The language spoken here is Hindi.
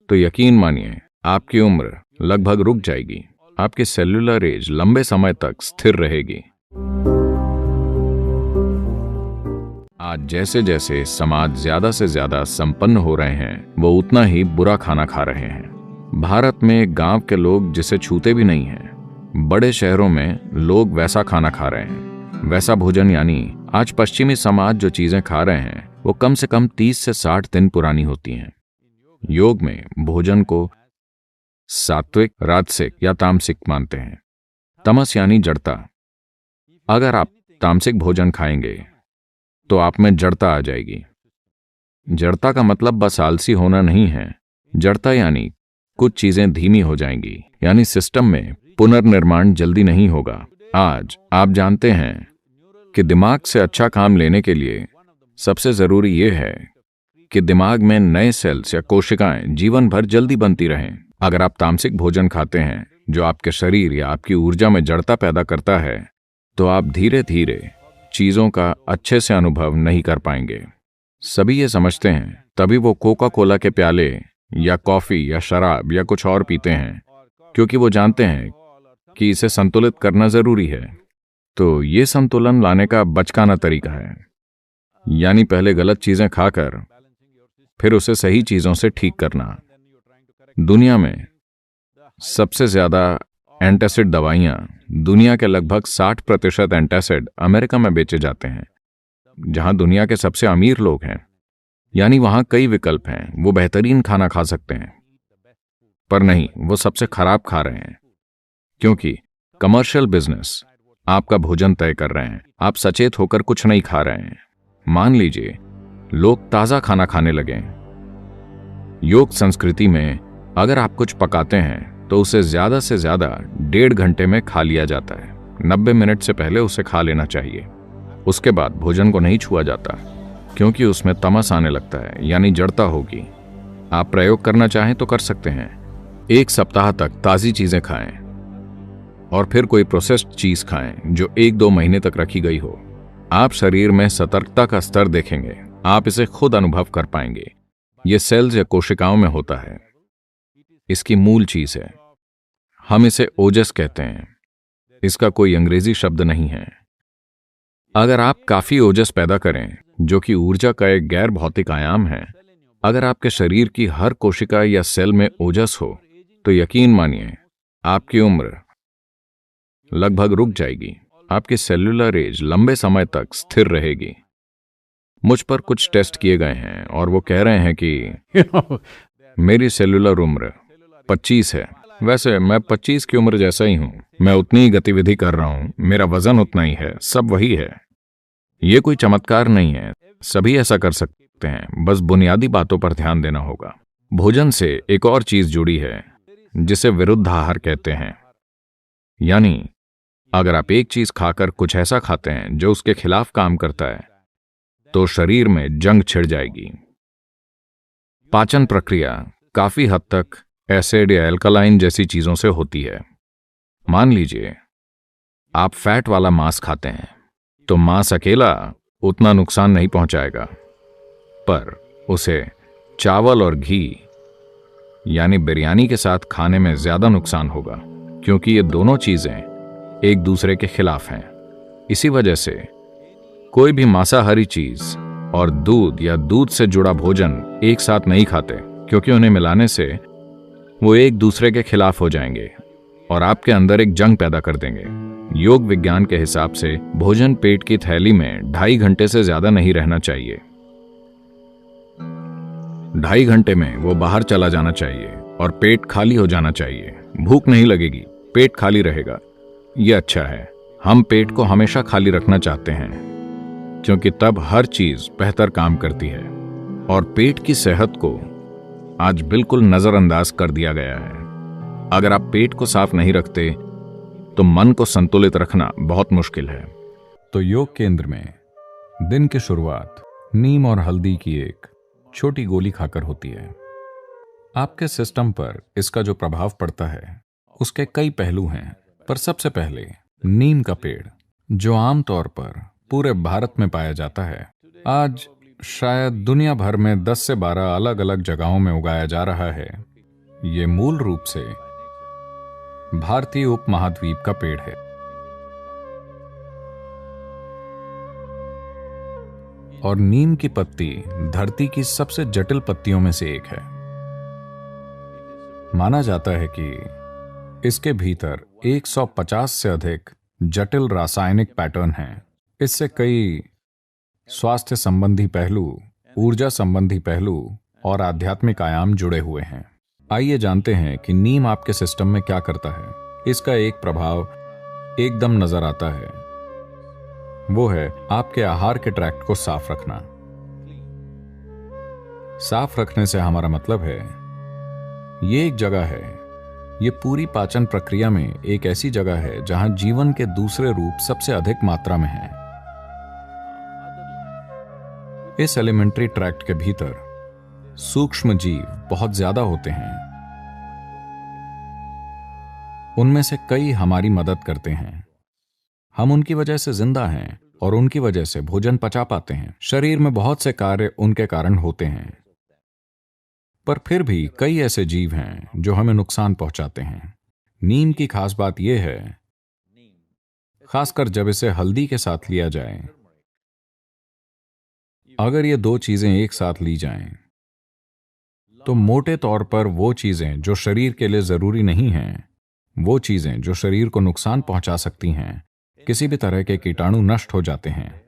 तो यकीन मानिए आपकी उम्र लगभग रुक जाएगी, आपकी सेल्यूलर एज लंबे समय तक स्थिर रहेगी। आज जैसे जैसे समाज ज्यादा से ज्यादा संपन्न हो रहे हैं, वो उतना ही बुरा खाना खा रहे हैं। भारत में गांव के लोग जिसे छूते भी नहीं हैं, बड़े शहरों में लोग वैसा खाना खा रहे हैं। वैसा भोजन यानी आज पश्चिमी समाज जो चीजें खा रहे हैं वो कम से कम 30 से 60 दिन पुरानी होती हैं। योग में भोजन को सात्विक, राजसिक या तामसिक मानते हैं। तमस यानी जड़ता। अगर आप तामसिक भोजन खाएंगे तो आप में जड़ता आ जाएगी। जड़ता का मतलब बस आलसी होना नहीं है। जड़ता यानी कुछ चीजें धीमी हो जाएंगी, यानी सिस्टम में पुनर्निर्माण जल्दी नहीं होगा। आज आप जानते हैं कि दिमाग से अच्छा काम लेने के लिए सबसे जरूरी यह है कि दिमाग में नए सेल्स या कोशिकाएं जीवन भर जल्दी बनती रहें। अगर आप तामसिक भोजन खाते हैं जो आपके शरीर या आपकी ऊर्जा में जड़ता पैदा करता है, तो आप धीरे धीरे चीजों का अच्छे से अनुभव नहीं कर पाएंगे। सभी ये समझते हैं, तभी वो कोका कोला के प्याले या कॉफी या शराब या कुछ और पीते हैं, क्योंकि वो जानते हैं कि इसे संतुलित करना जरूरी है। तो ये संतुलन लाने का बचकाना तरीका है, यानी पहले गलत चीजें खाकर फिर उसे सही चीजों से ठीक करना। दुनिया में सबसे ज्यादा एंटासिड दवाइयां, दुनिया के लगभग 60% एंटासिड अमेरिका में बेचे जाते हैं, जहां दुनिया के सबसे अमीर लोग हैं। यानी वहां कई विकल्प हैं, वो बेहतरीन खाना खा सकते हैं, पर नहीं, वो सबसे खराब खा रहे हैं, क्योंकि कमर्शियल बिजनेस आपका भोजन तय कर रहे हैं। आप सचेत होकर कुछ नहीं खा रहे हैं। मान लीजिए लोग ताजा खाना खाने लगे। योग संस्कृति में अगर आप कुछ पकाते हैं तो उसे ज्यादा से ज्यादा 1.5 घंटे में खा लिया जाता है। 90 मिनट से पहले उसे खा लेना चाहिए। उसके बाद भोजन को नहीं छुआ जाता, क्योंकि उसमें तमस आने लगता है, यानी जड़ता होगी। आप प्रयोग करना चाहें तो कर सकते हैं। 1 सप्ताह तक ताजी चीजें खाएं और फिर कोई प्रोसेस्ड चीज खाएं जो 1-2 महीने तक रखी गई हो। आप शरीर में सतर्कता का स्तर देखेंगे, आप इसे खुद अनुभव कर पाएंगे। ये सेल्स या कोशिकाओं में होता है। इसकी मूल चीज है। हम इसे ओजस कहते हैं। इसका कोई अंग्रेजी शब्द नहीं है। अगर आप काफी ओजस पैदा करें, जो कि ऊर्जा का एक गैर भौतिक आयाम है, अगर आपके शरीर की हर कोशिका या सेल में ओजस हो, तो यकीन मानिए आपकी उम्र लगभग रुक जाएगी, आपकी सेल्यूलर एज लंबे समय तक स्थिर रहेगी। मुझ पर कुछ टेस्ट किए गए हैं और वो कह रहे हैं कि मेरी सेल्यूलर उम्र 25 है। वैसे मैं 25 की उम्र जैसा ही हूं, मैं उतनी ही गतिविधि कर रहा हूं, मेरा वजन उतना ही है, सब वही है। ये कोई चमत्कार नहीं है, सभी ऐसा कर सकते हैं, बस बुनियादी बातों पर ध्यान देना होगा। भोजन से एक और चीज जुड़ी है जिसे विरुद्ध आहार कहते हैं। यानी अगर आप एक चीज खाकर कुछ ऐसा खाते हैं जो उसके खिलाफ काम करता है, तो शरीर में जंग छिड़ जाएगी। पाचन प्रक्रिया काफी हद तक एसिड या एल्कलाइन जैसी चीजों से होती है। मान लीजिए आप फैट वाला मांस खाते हैं, तो मांस अकेला उतना नुकसान नहीं पहुंचाएगा, पर उसे चावल और घी यानी बिरयानी के साथ खाने में ज्यादा नुकसान होगा, क्योंकि ये दोनों चीजें एक दूसरे के खिलाफ हैं। इसी वजह से कोई भी मांसाहारी चीज और दूध या दूध से जुड़ा भोजन एक साथ नहीं खाते, क्योंकि उन्हें मिलाने से वो एक दूसरे के खिलाफ हो जाएंगे और आपके अंदर एक जंग पैदा कर देंगे। योग विज्ञान के हिसाब से भोजन पेट की थैली में 2.5 घंटे से ज्यादा नहीं रहना चाहिए। 2.5 घंटे में वो बाहर चला जाना चाहिए और पेट खाली हो जाना चाहिए। भूख नहीं लगेगी, पेट खाली रहेगा। ये अच्छा है। हम पेट को हमेशा खाली रखना चाहते हैं, क्योंकि तब हर चीज बेहतर काम करती है। और पेट की सेहत को आज बिल्कुल नजरअंदाज कर दिया गया है। अगर आप पेट को साफ नहीं रखते, तो मन को संतुलित रखना बहुत मुश्किल है। तो योग केंद्र में दिन की शुरुआत नीम और हल्दी की एक छोटी गोली खाकर होती है। आपके सिस्टम पर इसका जो प्रभाव पड़ता है उसके कई पहलू हैं, पर सबसे पहले नीम का पेड़, जो आमतौर पर पूरे भारत में पाया जाता है, आज शायद दुनिया भर में 10 से 12 अलग अलग जगहों में उगाया जा रहा है। ये मूल रूप से भारतीय उपमहाद्वीप का पेड़ है और नीम की पत्ती धरती की सबसे जटिल पत्तियों में से एक है। माना जाता है कि इसके भीतर 150 से अधिक जटिल रासायनिक पैटर्न हैं। इससे कई स्वास्थ्य संबंधी पहलू, ऊर्जा संबंधी पहलू और आध्यात्मिक आयाम जुड़े हुए हैं। आइए जानते हैं कि नीम आपके सिस्टम में क्या करता है। इसका एक प्रभाव एकदम नजर आता है, वो है आपके आहार के ट्रैक्ट को साफ रखना। साफ रखने से हमारा मतलब है ये एक जगह है, ये पूरी पाचन प्रक्रिया में एक ऐसी जगह है जहां जीवन के दूसरे रूप सबसे अधिक मात्रा में हैं। इस एलिमेंट्री ट्रैक्ट के भीतर सूक्ष्म जीव बहुत ज्यादा होते हैं। उनमें से कई हमारी मदद करते हैं। हम उनकी वजह से जिंदा हैं और उनकी वजह से भोजन पचा पाते हैं। शरीर में बहुत से कार्य उनके कारण होते हैं, पर फिर भी कई ऐसे जीव हैं जो हमें नुकसान पहुंचाते हैं। नीम की खास बात यह है, खासकर जब इसे हल्दी के साथ लिया जाए, अगर ये दो चीजें एक साथ ली जाएं, तो मोटे तौर पर वो चीजें जो शरीर के लिए जरूरी नहीं हैं, वो चीजें जो शरीर को नुकसान पहुंचा सकती हैं, किसी भी तरह के कीटाणु नष्ट हो जाते हैं।